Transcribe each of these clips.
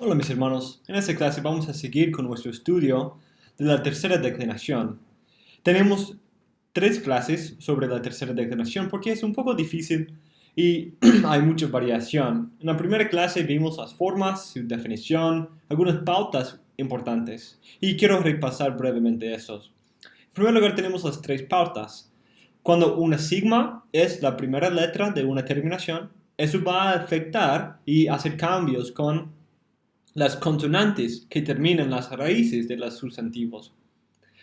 Hola mis hermanos, en esta clase vamos a seguir con nuestro estudio de la tercera declinación. Tenemos tres clases sobre la tercera declinación porque es un poco difícil y hay mucha variación. En la primera clase vimos las formas, su definición, algunas pautas importantes y quiero repasar brevemente esos. En primer lugar tenemos las tres pautas. Cuando una sigma es la primera letra de una terminación, eso va a afectar y hacer cambios con las consonantes que terminan las raíces de los sustantivos.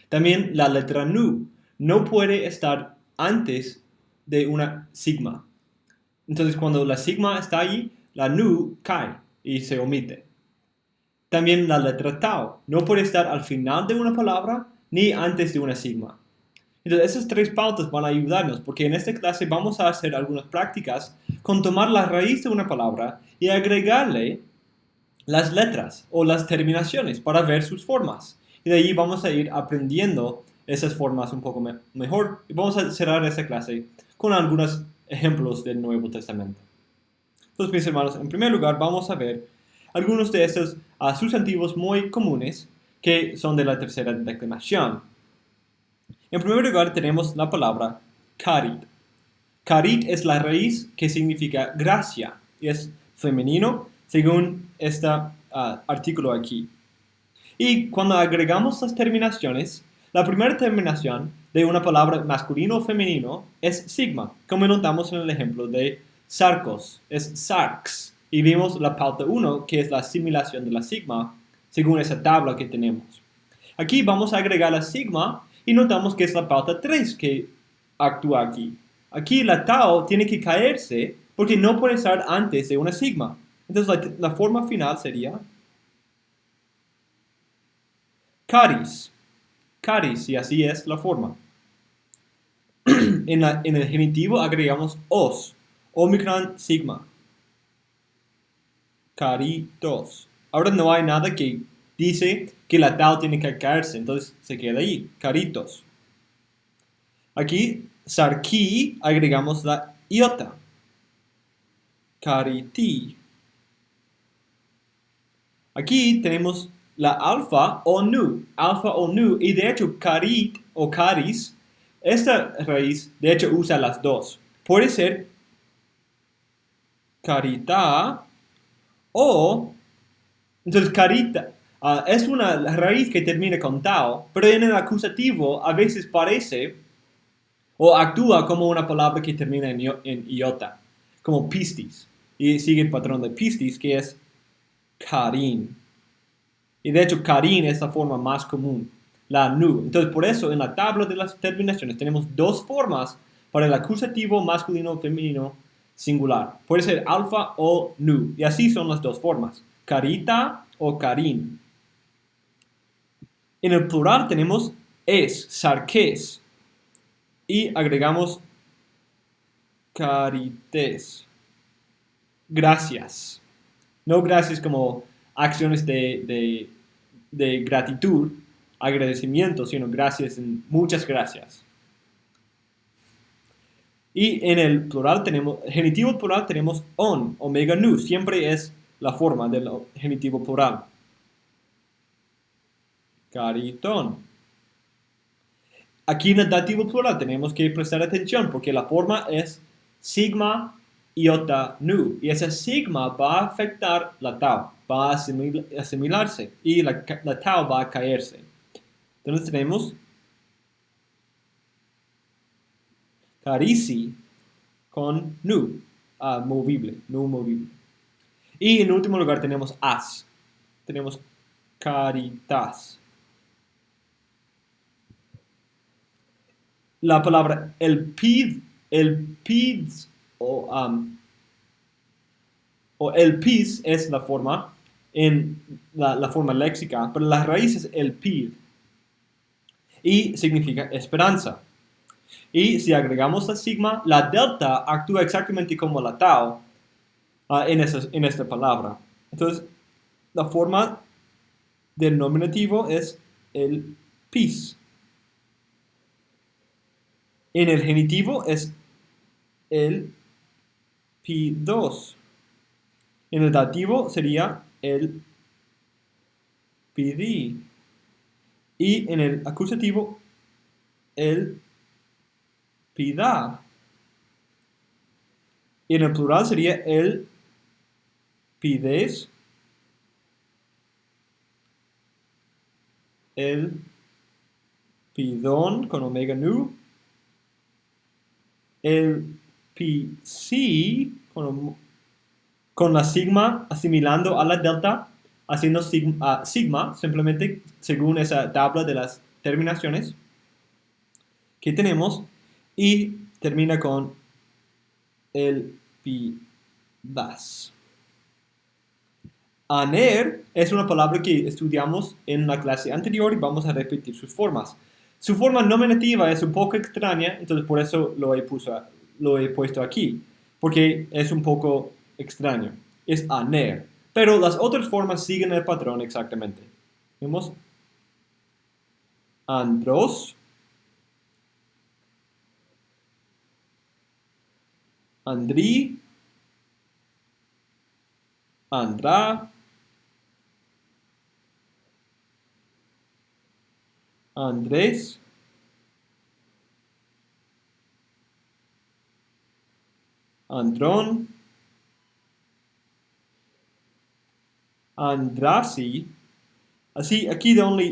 También la letra nu no puede estar antes de una sigma. Entonces cuando la sigma está allí, la nu cae y se omite. También la letra tau no puede estar al final de una palabra ni antes de una sigma. Entonces esas tres pautas van a ayudarnos porque en esta clase vamos a hacer algunas prácticas con tomar la raíz de una palabra y agregarle las letras o las terminaciones para ver sus formas. Y de ahí vamos a ir aprendiendo esas formas un poco mejor. Y vamos a cerrar esta clase con algunos ejemplos del Nuevo Testamento. Entonces, mis hermanos, en primer lugar vamos a ver algunos de estos sustantivos muy comunes que son de la tercera declinación. En primer lugar tenemos la palabra carit. Carit es la raíz que significa gracia y es femenino según este artículo aquí. Y cuando agregamos las terminaciones, la primera terminación de una palabra masculino o femenino es sigma, como notamos en el ejemplo de sarcos, es sarx. Y vimos la pauta 1, que es la asimilación de la sigma, según esa tabla que tenemos. Aquí vamos a agregar la sigma y notamos que es la pauta 3 que actúa aquí. Aquí la tau tiene que caerse porque no puede estar antes de una sigma. Entonces la forma final sería caris. Caris, y así es la forma. En el genitivo agregamos os, omicron sigma. Caritos. Ahora no hay nada que dice que la tau tiene que caerse, entonces se queda ahí, caritos. Aquí, sarki, agregamos la iota. Cariti. Aquí tenemos la alfa o nu, y de hecho carit o caris, esta raíz de hecho usa las dos. Puede ser carita o, entonces carita, es una raíz que termina con tau, pero en el acusativo a veces parece o actúa como una palabra que termina en iota, como pistis, y sigue el patrón de pistis que es carin. Y de hecho, carin es la forma más común, la nu. Entonces, por eso en la tabla de las terminaciones tenemos dos formas para el acusativo masculino o femenino singular. Puede ser alfa o nu. Y así son las dos formas, carita o carin. En el plural tenemos es, sarques. Y agregamos carites. Gracias. No gracias como acciones de gratitud, agradecimiento, sino gracias, muchas gracias. Y en el plural tenemos, genitivo plural tenemos on, omega nu, siempre es la forma del genitivo plural. Caritón. Aquí en el dativo plural tenemos que prestar atención porque la forma es sigma iota nu. Y esa sigma va a afectar la tau, va a asimilarse y la tau va a caerse. Entonces tenemos carici con nu, movible, nu movible. Y en último lugar tenemos as. Tenemos caritas. La palabra el pids o el pis es la forma en la forma léxica, pero la raíz es el pid y significa esperanza. Y si agregamos la sigma, la delta actúa exactamente como la tau en esta palabra. Entonces, la forma del nominativo es el pis. En el genitivo es el pi2. En el dativo sería el pidí. Y en el acusativo, él pida. Y en el plural sería él pides, el pidón con omega nu, el psi con la sigma asimilando a la delta, haciendo sigma simplemente según esa tabla de las terminaciones que tenemos, y termina con el pidas. Aner es una palabra que estudiamos en la clase anterior y vamos a repetir sus formas. Su forma nominativa es un poco extraña, entonces por eso lo he puesto aquí, porque es un poco extraño. Es aner, pero las otras formas siguen el patrón exactamente. Vemos andros, andri, andra, Andrés, Andrón, Andrasi. Así, aquí el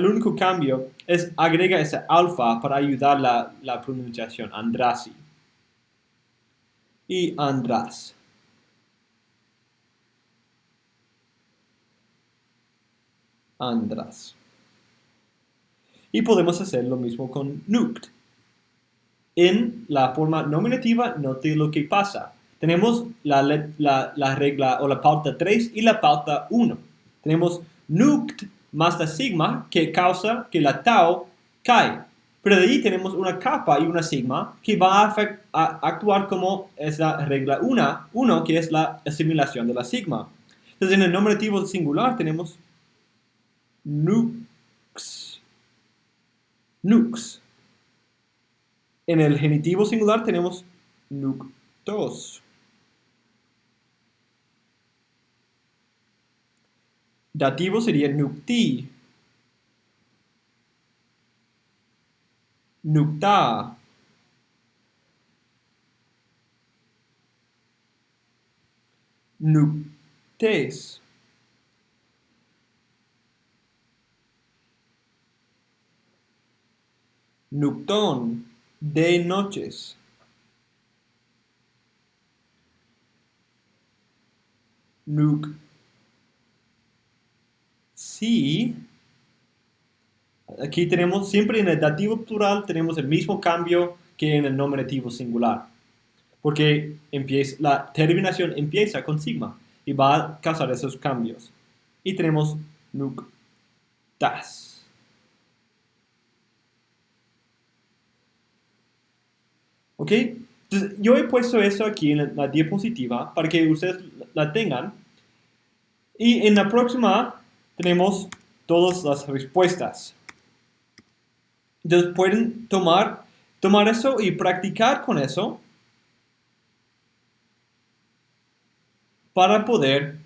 único cambio es agrega ese alfa para ayudar la pronunciación, Andrasi. Y András. András. Y podemos hacer lo mismo con nukt. En la forma nominativa, note lo que pasa. Tenemos la regla o la pauta 3 y la pauta 1. Tenemos nukt más la sigma que causa que la tau cae. Pero de ahí tenemos una capa y una sigma que va a actuar como esa regla 1, que es la asimilación de la sigma. Entonces en el nominativo singular tenemos nux. Nux. En el genitivo singular tenemos nuctos. Dativo sería nucti. Nucta. Nuctes. Nuctón. De noches. Sí. Aquí tenemos, siempre en el dativo plural, tenemos el mismo cambio que en el nominativo singular. Porque la terminación empieza con sigma y va a causar esos cambios. Y tenemos nuctas. ¿Ok? Entonces, yo he puesto eso aquí en la diapositiva para que ustedes la tengan. Y en la próxima tenemos todas las respuestas. Entonces pueden tomar eso y practicar con eso para poder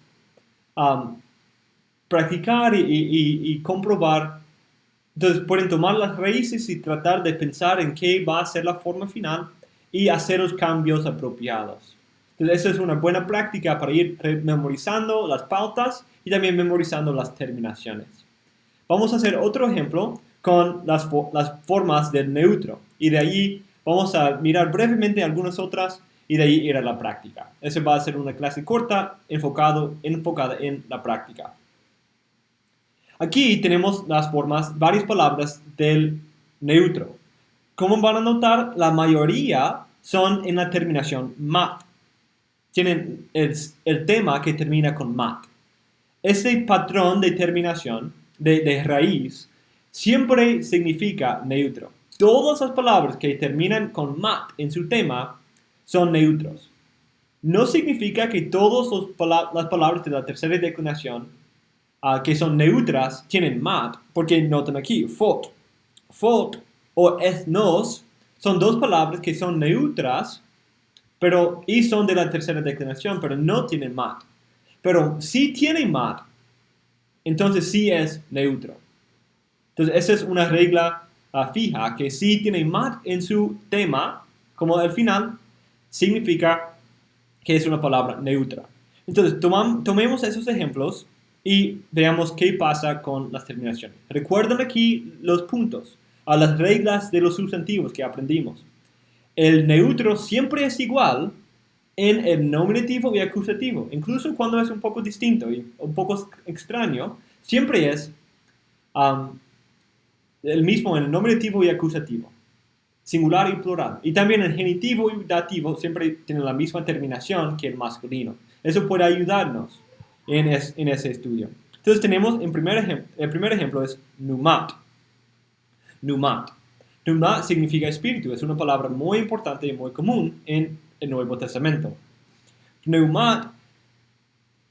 practicar y comprobar. Entonces pueden tomar las raíces y tratar de pensar en qué va a ser la forma final y hacer los cambios apropiados. Entonces esa es una buena práctica para ir memorizando las pautas y también memorizando las terminaciones. Vamos a hacer otro ejemplo con las formas del neutro. Y de ahí vamos a mirar brevemente algunas otras y de ahí ir a la práctica. Esa va a ser una clase corta enfocada en la práctica. Aquí tenemos las formas, varias palabras del neutro. Como van a notar, la mayoría son en la terminación mat. Tienen el tema que termina con mat. Este patrón de terminación, de raíz, siempre significa neutro. Todas las palabras que terminan con mat en su tema son neutros. No significa que todas las palabras de la tercera declinación que son neutras tienen mat, porque notan aquí, fot o ethnos son dos palabras que son neutras y son de la tercera declinación, pero no tienen mat. Pero sí tienen mat entonces sí es neutro. Entonces esa es una regla fija, que si tiene mat en su tema, como al final, significa que es una palabra neutra. Entonces tomemos esos ejemplos y veamos qué pasa con las terminaciones. Recuerden aquí los puntos, a las reglas de los sustantivos que aprendimos. El neutro siempre es igual en el nominativo y acusativo, incluso cuando es un poco distinto y un poco extraño, siempre es el mismo en el nominativo y acusativo, singular y plural. Y también el genitivo y dativo siempre tienen la misma terminación que el masculino. Eso puede ayudarnos en ese estudio. Entonces tenemos, el primer ejemplo es pneumat. Pneumat. Pneuma significa espíritu, es una palabra muy importante y muy común en el Nuevo Testamento. Pneumat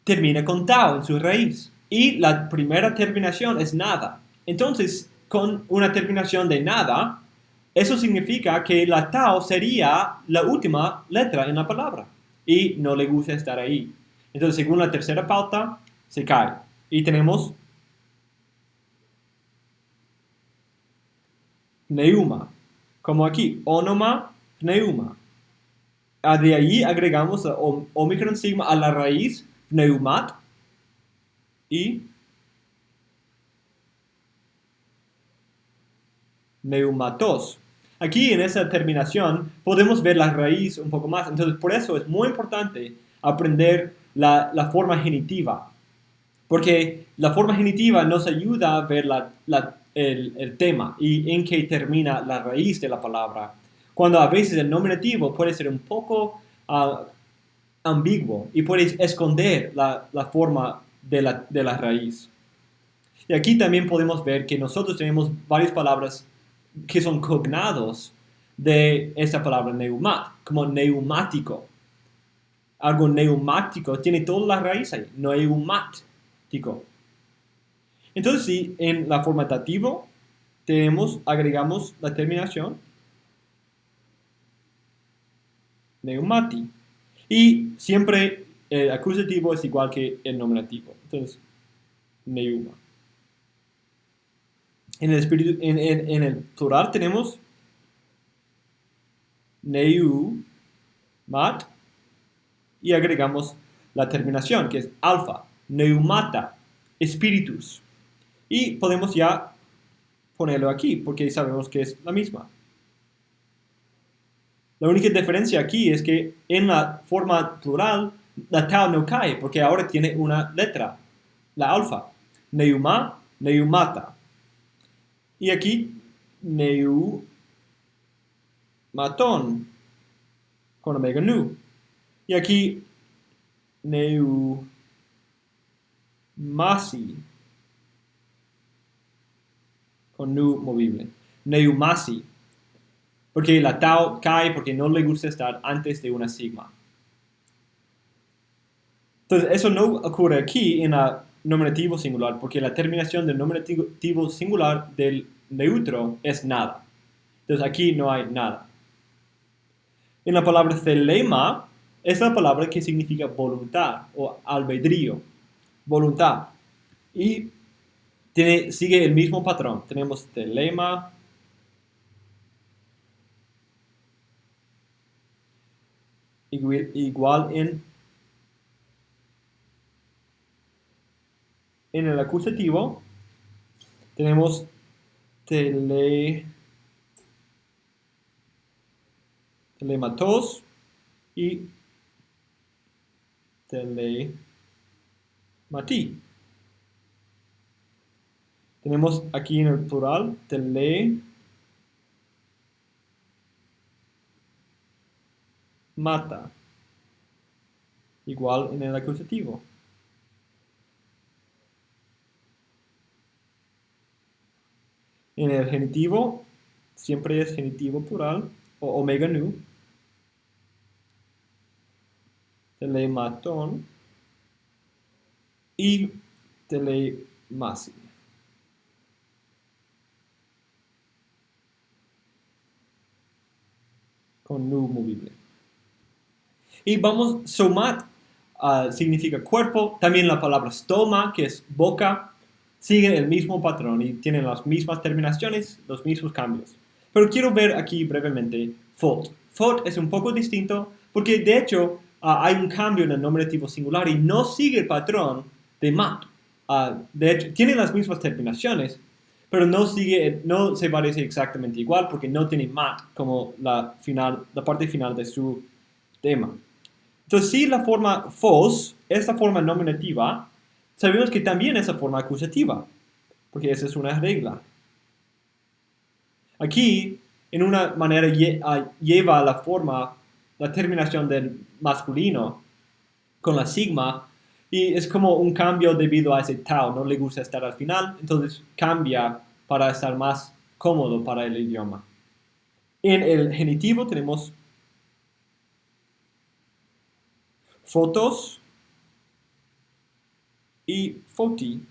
termina con tau en su raíz y la primera terminación es nada. Entonces, con una terminación de nada, eso significa que la tau sería la última letra en la palabra y no le gusta estar ahí. Entonces, según la tercera pauta, se cae. Y tenemos pneuma, como aquí, onoma, pneuma. De ahí agregamos omicron sigma a la raíz, pneumat, y pneumatos. Aquí en esa terminación podemos ver la raíz un poco más, entonces por eso es muy importante aprender la forma genitiva, porque la forma genitiva nos ayuda a ver el tema y en qué termina la raíz de la palabra, cuando a veces el nominativo puede ser un poco ambiguo y puede esconder la forma de la raíz. Y aquí también podemos ver que nosotros tenemos varias palabras que son cognados de esta palabra neumat, como neumático. Algo neumático tiene toda la raíz ahí, neumático. Entonces, sí, en la forma dativo agregamos la terminación neumati. Y siempre el acusativo es igual que el nominativo. Entonces, neuma. En el plural tenemos neumat y agregamos la terminación que es alfa, neumata, espíritus. Y podemos ya ponerlo aquí porque sabemos que es la misma. La única diferencia aquí es que en la forma plural la tau no cae porque ahora tiene una letra, la alfa, neuma, neumata. Y aquí neumaton con omega nu. Y aquí neumasi con nu movible. Neumasi. Porque la tau cae porque no le gusta estar antes de una sigma. Entonces, eso no ocurre aquí en el nominativo singular, porque la terminación del nominativo singular del neutro es nada. Entonces, aquí no hay nada. En la palabra thelema, es la palabra que significa voluntad o albedrío. Voluntad. Y sigue el mismo patrón. Tenemos thelema, igual en el acusativo tenemos telematos y telemati. Tenemos aquí en el plural telemata, igual en el acusativo. En el genitivo, siempre es genitivo plural, o omega nu. Telematon y telemasi. Con nu movible. Y vamos, somat significa cuerpo, también la palabra stoma, que es boca, siguen el mismo patrón y tienen las mismas terminaciones, los mismos cambios. Pero quiero ver aquí brevemente fault. Fault es un poco distinto porque de hecho hay un cambio en el nominativo singular y no sigue el patrón de mat. De hecho, tiene las mismas terminaciones, pero no se parece exactamente igual porque no tiene mat como la parte final de su tema. Entonces, si la forma false es la forma nominativa, sabemos que también es la forma acusativa, porque esa es una regla. Aquí, en una manera, lleva la terminación del masculino con la sigma, y es como un cambio debido a ese tau, no le gusta estar al final, entonces cambia para estar más cómodo para el idioma. En el genitivo tenemos fotos y foti.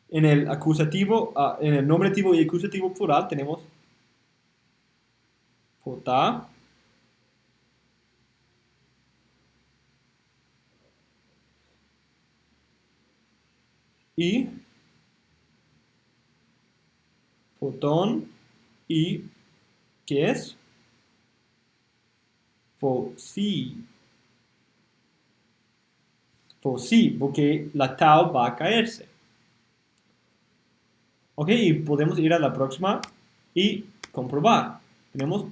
En el acusativo, en el nominativo y acusativo plural tenemos fota y fotón y ¿qué es? Fosi. Fosi, porque la tau va a caerse. Ok, y podemos ir a la próxima y comprobar. Tenemos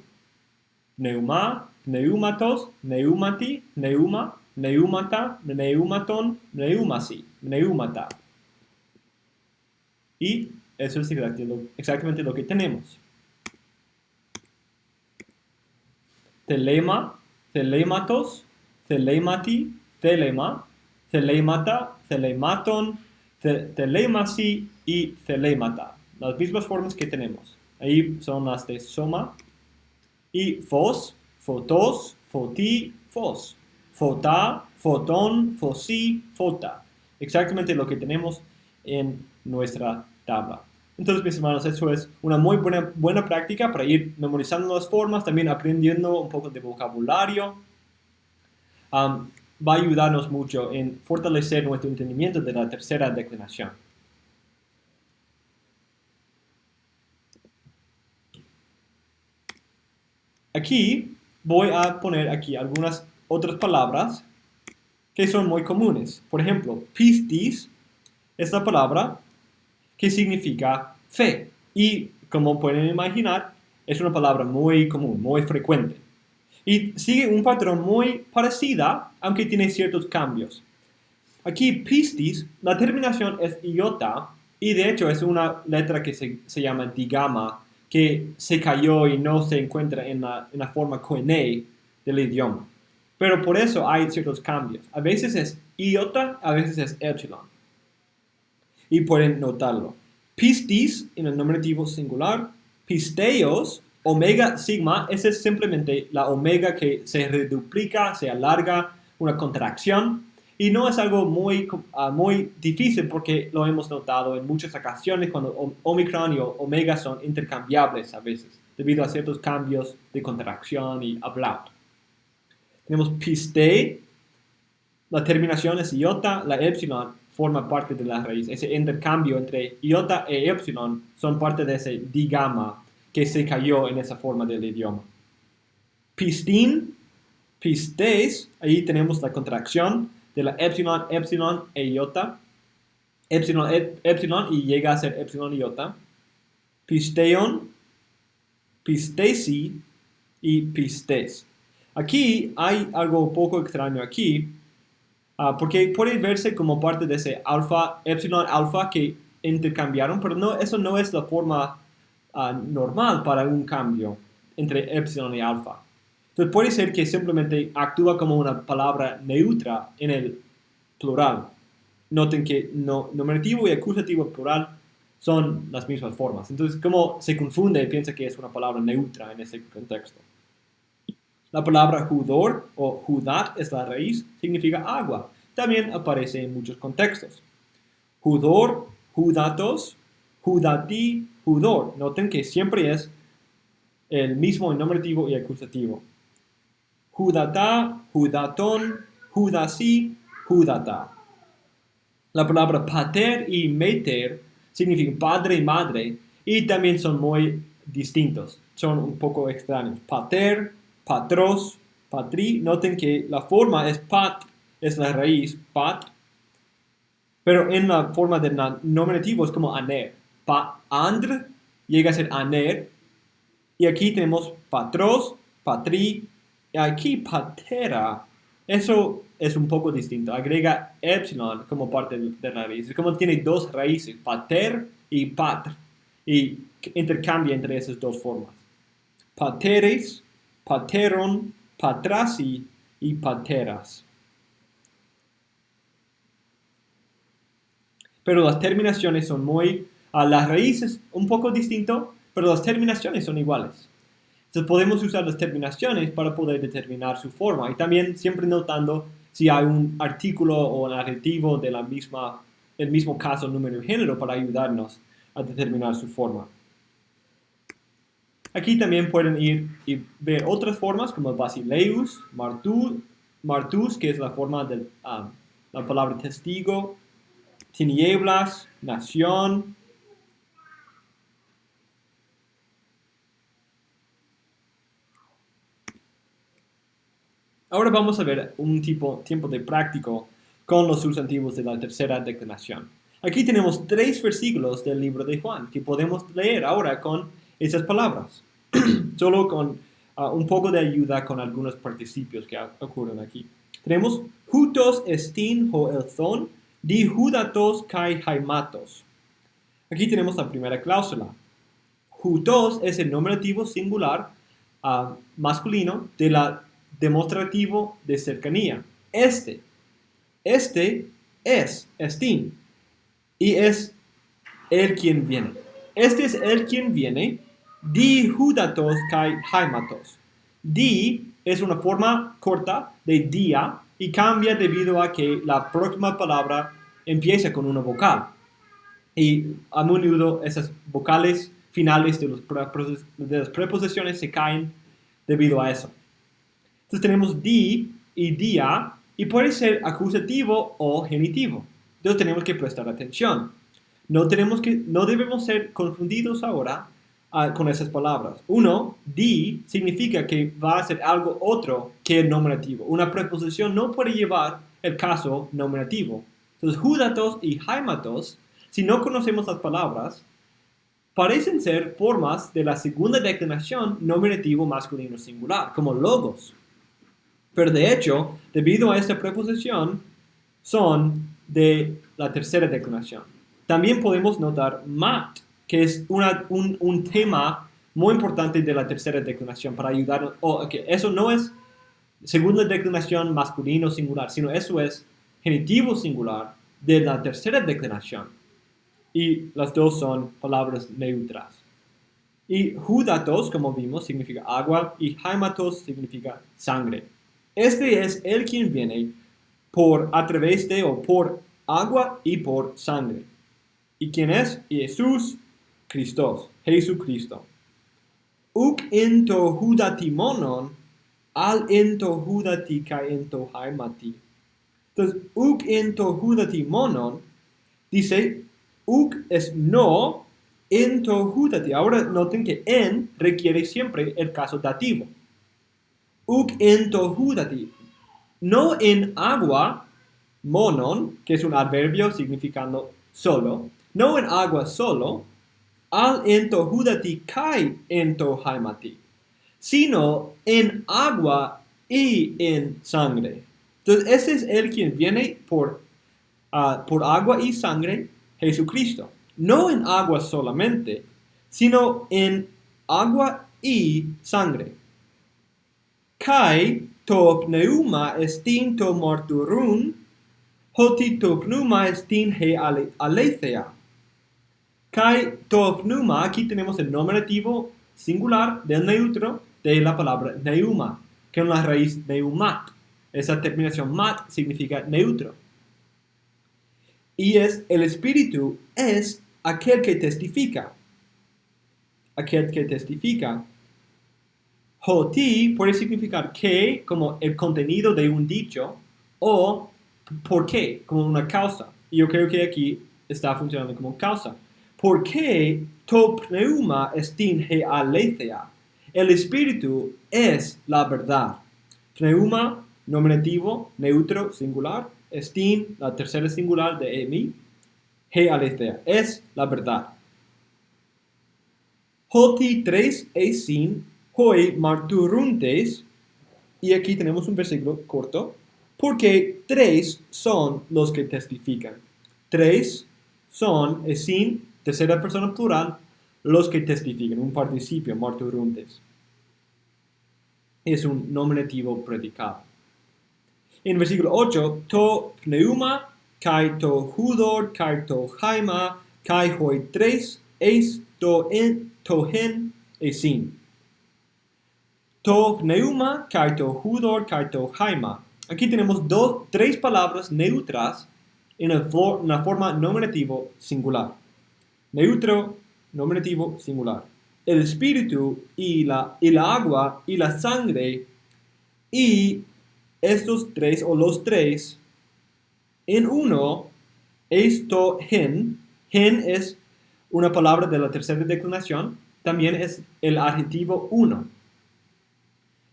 neuma, neumatos, neumati, neuma, neumata, neumaton, neumasi, neumata. Y eso es exactamente lo que tenemos. Telema, telematos, telemati, telema, telemata, telematon, telemasi y telemata. Las mismas formas que tenemos. Ahí son las de soma. Y fos, fotos, foti, fos. Fota, fotón, fosi, fota. Exactamente lo que tenemos en nuestra tabla. Entonces, mis hermanos, eso es una muy buena práctica para ir memorizando las formas, también aprendiendo un poco de vocabulario. Va a ayudarnos mucho en fortalecer nuestro entendimiento de la tercera declinación. Aquí voy a poner aquí algunas otras palabras que son muy comunes. Por ejemplo, pistis es la palabra que significa fe. Y como pueden imaginar, es una palabra muy común, muy frecuente. Y sigue un patrón muy parecido, aunque tiene ciertos cambios. Aquí, pistis, la terminación es iota, y de hecho es una letra que se llama digama, que se cayó y no se encuentra en la forma koine del idioma. Pero por eso hay ciertos cambios. A veces es iota, a veces es epsilon. Y pueden notarlo. Pistis en el nominativo singular, pisteos, omega sigma, esa es simplemente la omega que se reduplica, se alarga, una contracción. Y no es algo muy difícil porque lo hemos notado en muchas ocasiones cuando Omicron y omega son intercambiables a veces, debido a ciertos cambios de contracción y hablar. Tenemos piste, la terminación es iota, la epsilon forma parte de la raíz. Ese intercambio entre iota e epsilon son parte de ese digama que se cayó en esa forma del idioma. Pistin, pistes, ahí tenemos la contracción de la epsilon, epsilon e iota. Epsilon, epsilon y llega a ser epsilon iota. Pisteon, pistesi y pistes. Aquí hay algo poco extraño aquí, porque puede verse como parte de ese alfa, epsilon, alfa que intercambiaron, pero no, eso no es la forma normal para un cambio entre epsilon y alfa. Entonces puede ser que simplemente actúa como una palabra neutra en el plural. Noten que nominativo y acusativo plural son las mismas formas. Entonces, como se confunde, piensa que es una palabra neutra en ese contexto. La palabra judor o judat es la raíz, significa agua. También aparece en muchos contextos. Judor, judatos, judati, judor. Noten que siempre es el mismo en nominativo y acusativo. Judata, judaton, judasi, judata. La palabra pater y mater significan padre y madre y también son muy distintos. Son un poco extraños. Pater, patros, patri. Noten que la forma es pat, es la raíz, pat. Pero en la forma de nominativo es como aner. Andr llega a ser aner. Y aquí tenemos patros, patri. Y aquí patera. Eso es un poco distinto. Agrega epsilon como parte de la raíz. Es como tiene dos raíces, pater y patr. Y intercambia entre esas dos formas. Pateres, pateron, patrasi y pateras. Pero las terminaciones son las raíces un poco distinto, pero las terminaciones son iguales. Entonces podemos usar las terminaciones para poder determinar su forma y también siempre notando si hay un artículo o un adjetivo de el mismo caso, número y género para ayudarnos a determinar su forma. Aquí también pueden ir y ver otras formas como basileus, martus, que es la forma de la palabra testigo, tinieblas, nación. Ahora vamos a ver un tiempo de práctico con los sustantivos de la tercera declinación. Aquí tenemos 3 versículos del libro de Juan que podemos leer ahora con esas palabras, solo con un poco de ayuda con algunos participios que ocurren aquí. Tenemos hutos estin ho elthon, di hudatos kai haimatos. Aquí tenemos la primera cláusula. Hutos es el nominativo singular masculino de la demostrativo de cercanía. Este es estin y es el quien viene. Este es el quien viene. Di hudatos kai haimatos. Di es una forma corta de día y cambia debido a que la próxima palabra empieza con una vocal. Y a menudo esas vocales finales de las preposiciones se caen debido a eso. Entonces tenemos di y dia y puede ser acusativo o genitivo. Entonces tenemos que prestar atención. No debemos ser confundidos ahora con esas palabras. Uno, di significa que va a ser algo otro que el nominativo. Una preposición no puede llevar el caso nominativo. Entonces, hudatos y haimatos, si no conocemos las palabras, parecen ser formas de la segunda declinación nominativo masculino singular, como logos. Pero de hecho, debido a esta preposición, son de la tercera declinación. También podemos notar mat, que es un tema muy importante de la tercera declinación para ayudar. Eso no es segunda declinación masculino singular, sino eso es genitivo singular de la tercera declinación. Y las dos son palabras neutras. Y hudatos, como vimos, significa agua y haimatos significa sangre. Este es el quien viene a través de o por agua y por sangre. ¿Y quién es? Jesús Christos, Jesucristo. Uk ento hudati monon, al ento hudati kai ento haimati. Entonces, uk ento hudati monon, dice, uk es no, ento hudati. Ahora noten que en requiere siempre el caso dativo. Uk ento hudati. No en agua, monon, que es un adverbio significando solo, no en agua solo, al ento hudati kai ento haimati, sino en agua y en sangre. Entonces, ese es el quien viene por agua y sangre, Jesucristo. No en agua solamente, sino en agua y sangre. Kai to pneuma estin to morturun, hoti to pneuma estin he aletheia. Kai to pneuma, aquí tenemos el nominativo singular del neutro de la palabra neuma, que es la raíz neumat. Esa terminación mat significa neutro. Y el espíritu es aquel que testifica. Aquel que testifica. Hoti puede significar que, como el contenido de un dicho, o por qué, como una causa. Y yo creo que aquí está funcionando como causa. ¿Por qué to pneuma estin he aletheia? El espíritu es la verdad. Pneuma, nominativo, neutro, singular. Estin, la tercera singular de emi. He aletheia, es la verdad. Hoti tres sin hoi marturuntes. Y aquí tenemos un versículo corto. Porque tres son los que testifican. Tres son, sin, tercera persona plural, los que testifican. Un participio, marturuntes. Es un nominativo predicado. En versículo 8, to pneuma, kai to hudor, kai to jaima, kai hoi tres, eis to hen, sin. To pneuma, kai to hudor, kai to jaima. Aquí tenemos tres palabras neutras en una forma nominativo singular. Neutro, nominativo singular. El espíritu y el agua y la sangre y estos tres o los tres en uno esto hen. Hen es una palabra de la tercera declinación. También es el adjetivo uno.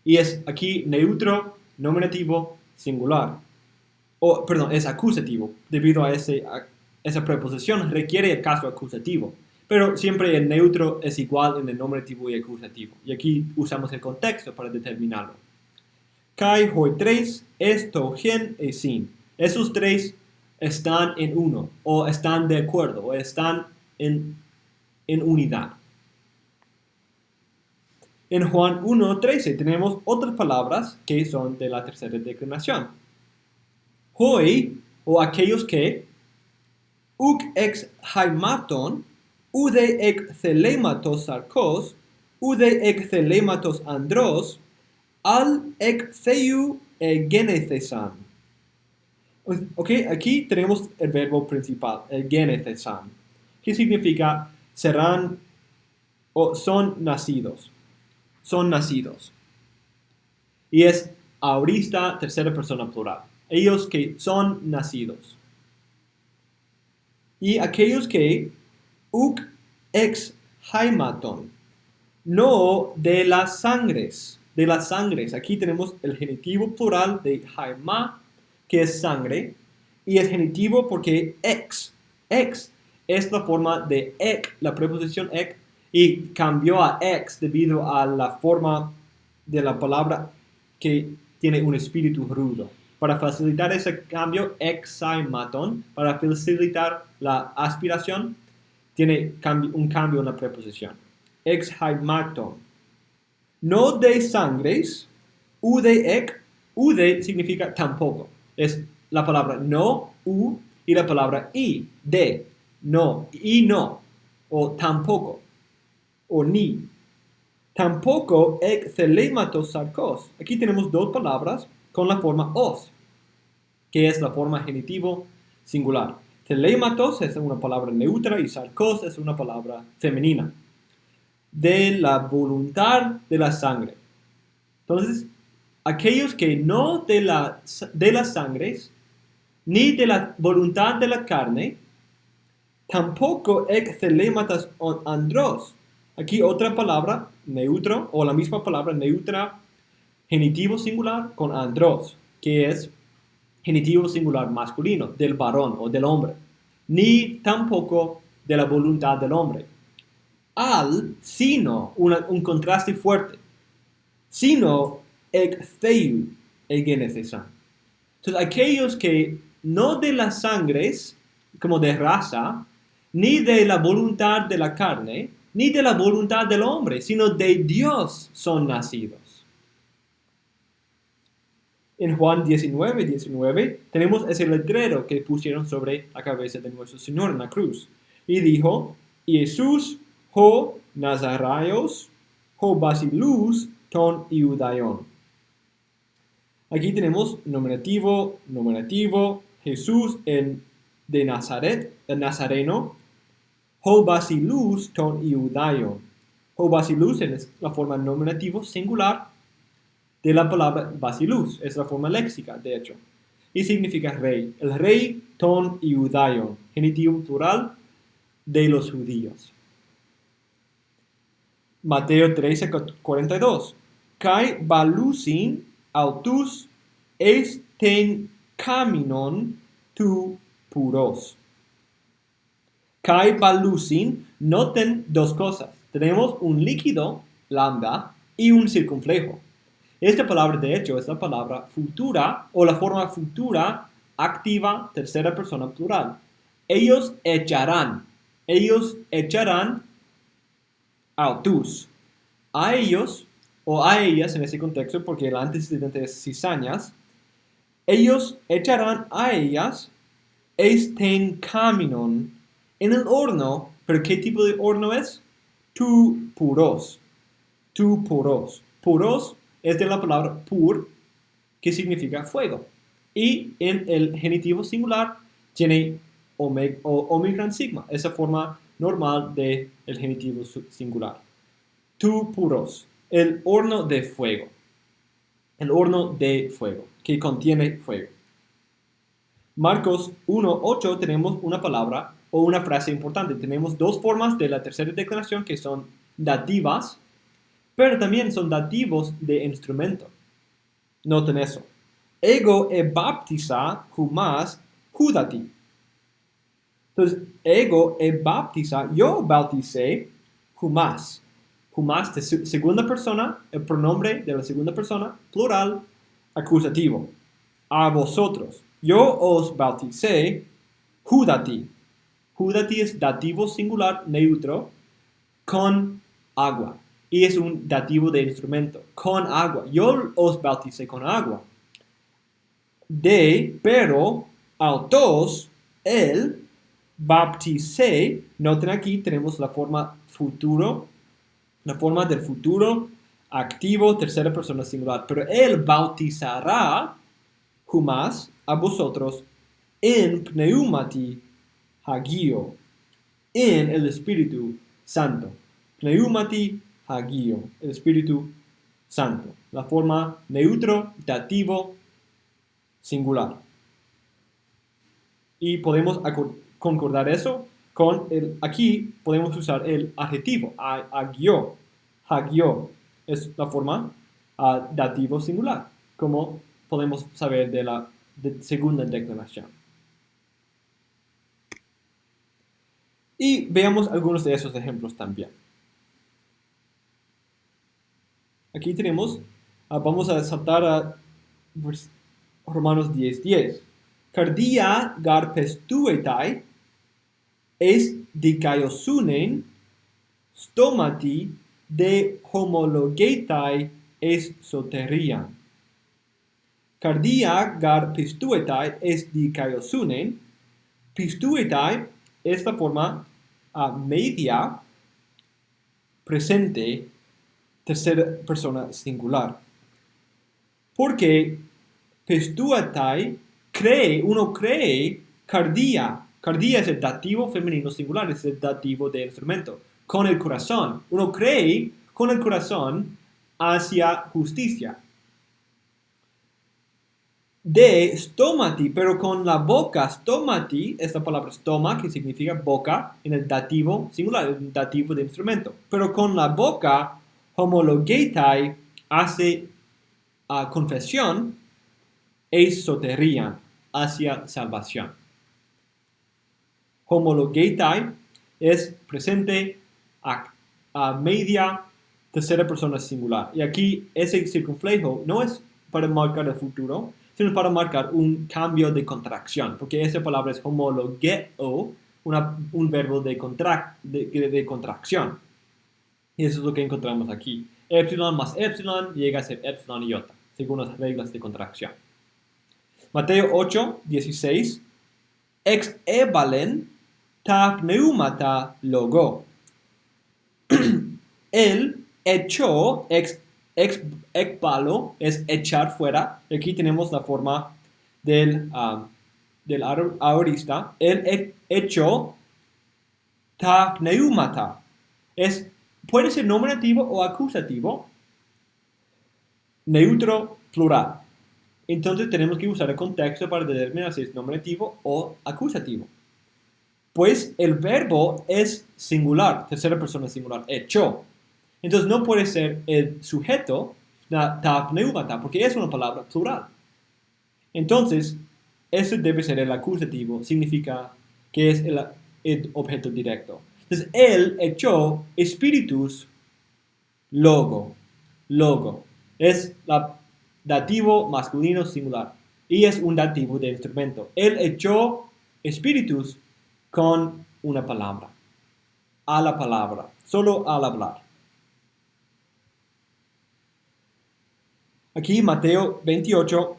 Y es aquí neutro, nominativo, singular. Perdón, es acusativo. Debido a esa preposición requiere el caso acusativo. Pero siempre el neutro es igual en el nominativo y acusativo. Y aquí usamos el contexto para determinarlo. Kai hoi tres, esto, gen y sin. Esos tres están en uno, o están de acuerdo, o están en unidad. En Juan 1:13 tenemos otras palabras que son de la tercera declinación. Hoi, o aquellos que, uk ex haimaton, ude ex thelematos sarkos, ude ex thelematos andros, al ex theu genethesan. Ok, aquí tenemos el verbo principal, el genethesan, que significa serán o son nacidos. Son nacidos. Y es aorista, tercera persona plural. Ellos que son nacidos. Y aquellos que uk ex haimaton, no de las sangres. De las sangres. Aquí tenemos el genitivo plural de haima, que es sangre. Y es genitivo porque ex. Ex es la forma de ek, la preposición ek, y cambió a ex debido a la forma de la palabra que tiene un espíritu rudo. Para facilitar ese cambio, exaimaton, para facilitar la aspiración, tiene un cambio en la preposición. Exaimaton. No de sangres, ude ek, ude significa tampoco. Es la palabra no, u, y la palabra i, de, no, y no, o tampoco, o ni. Tampoco ek thelematos sarkos. Aquí tenemos dos palabras con la forma os, que es la forma genitivo singular. Thelematos es una palabra neutra y sarkos es una palabra femenina. De la voluntad de la sangre. Entonces, aquellos que no de las sangres, ni de la voluntad de la carne, tampoco ek thelematos andros. Aquí otra palabra, neutro, o la misma palabra neutra, genitivo singular con andros, que es genitivo singular masculino, del varón o del hombre. Ni tampoco de la voluntad del hombre. Al, sino, un contraste fuerte. Sino, ek theu, genethesan. Entonces, aquellos que no de las sangres, como de raza, ni de la voluntad de la carne, ni de la voluntad del hombre, sino de Dios son nacidos. En Juan 19:19 tenemos ese letrero que pusieron sobre la cabeza de nuestro Señor en la cruz. Y dijo, Jesús ho Nazaraios, ho Basilus ton Iudaion. Aquí tenemos nominativo, Jesús de Nazaret, el Nazareno, ho Basilus ton Iudaion. Ho Basilus es la forma nominativo singular de la palabra Basilus, es la forma léxica, de hecho. y significa rey. El rey ton Iudaion, genitivo plural de los judíos. Mateo 13:42. Kai balusin autus esten caminon tu puros. Kai balusin, noten dos cosas. Tenemos un líquido, lambda, y un circunflejo. Esta palabra, de hecho, es la palabra futura o la forma futura activa, tercera persona plural. Ellos echarán autus. A ellos, o a ellas en ese contexto, porque el antecedente es cizañas, ellos echarán a ellas esten caminon en el horno. ¿Pero qué tipo de horno es? Tu puros. Puros es de la palabra pur, que significa fuego. Y en el genitivo singular tiene omicron sigma, esa forma normal del genitivo singular. Tu puros, el horno de fuego. El horno de fuego, que contiene fuego. Marcos 1:8 tenemos una palabra o una frase importante. Tenemos dos formas de la tercera declaración que son dativas, pero también son dativos de instrumento. Noten eso. Ego e baptiza humas judati. Entonces, ego e baptiza, yo bauticé humas. Humas de segunda persona, el pronombre de la segunda persona, plural, acusativo. A vosotros. Yo os bauticé judati. Judati es dativo singular neutro con agua. Y es un dativo de instrumento, con agua. Yo os bauticé con agua. Pero, autos, él, bapticé. Noten aquí tenemos la forma futuro, la forma del futuro activo, tercera persona singular. Pero él bautizará, humas, a vosotros, en pneumati hagio, en el Espíritu Santo. Pneumati hagio, el Espíritu Santo. La forma neutro, dativo, singular. Y podemos concordar eso con aquí podemos usar el adjetivo, hagio. Hagio es la forma dativo singular, como podemos saber de la segunda declaración. Y veamos algunos de esos ejemplos también. Aquí tenemos, vamos a saltar a Romanos 10:10. Cardia garpestuetai es dikaiosunen stomati de homologetai es soterian. Cardia garpestuetai es dikaiosunen. Pistuetai es la forma media presente tercera persona singular. Porque pistuetai uno cree cardia. Cardia es el dativo femenino singular, es el dativo de instrumento. Con el corazón. Uno cree con el corazón hacia justicia. De stomati, pero con la boca. Stomati es la palabra stoma, que significa boca, en el dativo singular, el dativo de instrumento. Pero con la boca, homologetai hace confesión, es soterian, hacia salvación. Homologetai es presente a media tercera persona singular. Y aquí ese circunflejo no es para marcar el futuro, sino para marcar un cambio de contracción, porque esa palabra es homologeo, un verbo de contracción. Y eso es lo que encontramos aquí. Epsilon más epsilon llega a ser epsilon iota, según las reglas de contracción. Mateo 8:16. Ex evalen ta pneumata logo. Él echó, ekbalo es echar fuera. Aquí tenemos la forma del aorista. Él echó ta pneumata. Puede ser nominativo o acusativo. Neutro, plural. entonces tenemos que usar el contexto para determinar si es nominativo o acusativo. Pues el verbo es singular, tercera persona singular, hecho. Entonces no puede ser el sujeto, ta pneumata, porque es una palabra plural. Entonces, ese debe ser el acusativo, significa que es el objeto directo. Entonces, él echó espíritus logo. Logo. Es la dativo masculino singular. Y es un dativo de instrumento. Él echó espíritus con una palabra. A la palabra. Solo al hablar. Aquí Mateo 28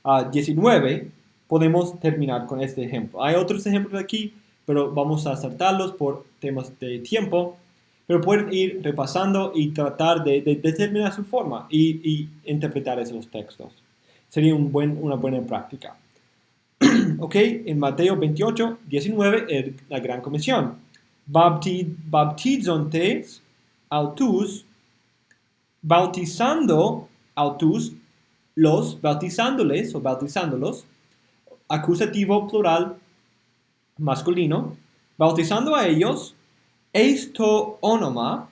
a 19 podemos terminar con este ejemplo. Hay otros ejemplos aquí, pero vamos a saltarlos por temas de tiempo. Pero pueden ir repasando y tratar de determinar su forma y interpretar esos textos. Sería una buena práctica. Ok, en Mateo 28, 19, la gran comisión. Baptizontes autus, bautizando autus, bautizándoles o bautizándolos, acusativo plural masculino, bautizando a ellos, esto onoma,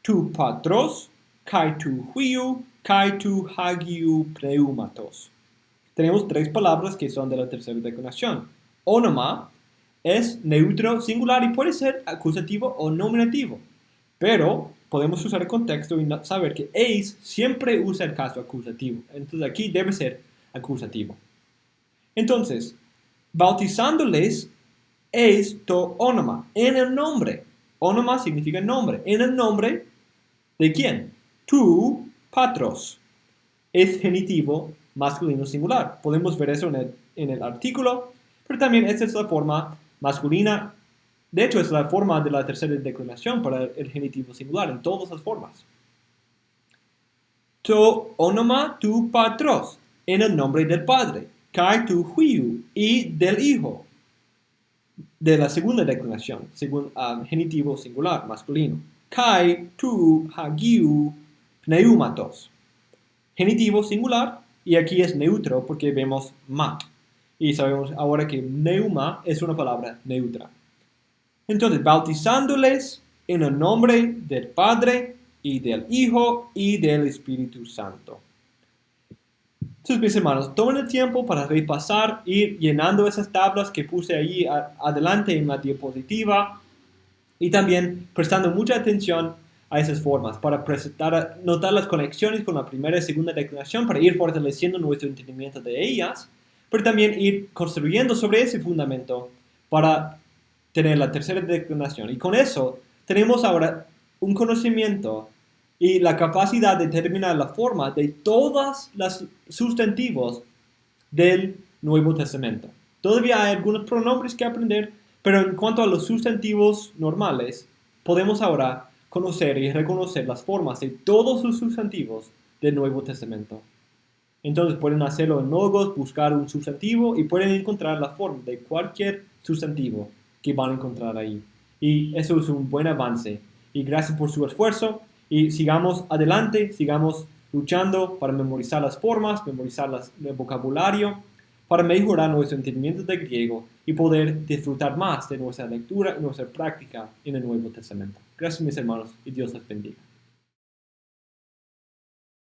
tu patros, kai tu huiu, kai tu hagiu pneumatos. Tenemos tres palabras que son de la tercera declinación. Onoma es neutro singular y puede ser acusativo o nominativo. Pero podemos usar el contexto y saber que eis siempre usa el caso acusativo. Entonces aquí debe ser acusativo. Entonces, bautizándoles esto onoma, en el nombre. Onoma significa nombre. En el nombre de quién? Tu patros. Es genitivo masculino singular. Podemos ver eso en el artículo, pero también esta es la forma masculina. De hecho, es la forma de la tercera declinación para el genitivo singular, en todas las formas. To onoma tu patros, en el nombre del Padre. Kai tu huiu, y del Hijo. De la segunda declinación, según genitivo singular, masculino. Kai tu hagiu pneumatos. Genitivo singular, y aquí es neutro porque vemos ma. Y sabemos ahora que pneuma es una palabra neutra. Entonces, bautizándoles en el nombre del Padre y del Hijo y del Espíritu Santo. Entonces, mis hermanos, tomen el tiempo para repasar, ir llenando esas tablas que puse ahí adelante en la diapositiva y también prestando mucha atención a esas formas para notar las conexiones con la primera y segunda declinación para ir fortaleciendo nuestro entendimiento de ellas, pero también ir construyendo sobre ese fundamento para tener la tercera declinación. Y con eso tenemos ahora un conocimiento y la capacidad de determinar la forma de todos los sustantivos del Nuevo Testamento. Todavía hay algunos pronombres que aprender, pero en cuanto a los sustantivos normales, podemos ahora conocer y reconocer las formas de todos los sustantivos del Nuevo Testamento. Entonces pueden hacerlo en Logos, buscar un sustantivo y pueden encontrar la forma de cualquier sustantivo que van a encontrar ahí. Y eso es un buen avance. Y gracias por su esfuerzo. Y sigamos adelante, sigamos luchando para memorizar las formas, memorizar el vocabulario, para mejorar nuestro entendimiento de griego y poder disfrutar más de nuestra lectura y nuestra práctica en el Nuevo Testamento. Gracias, mis hermanos, y Dios les bendiga.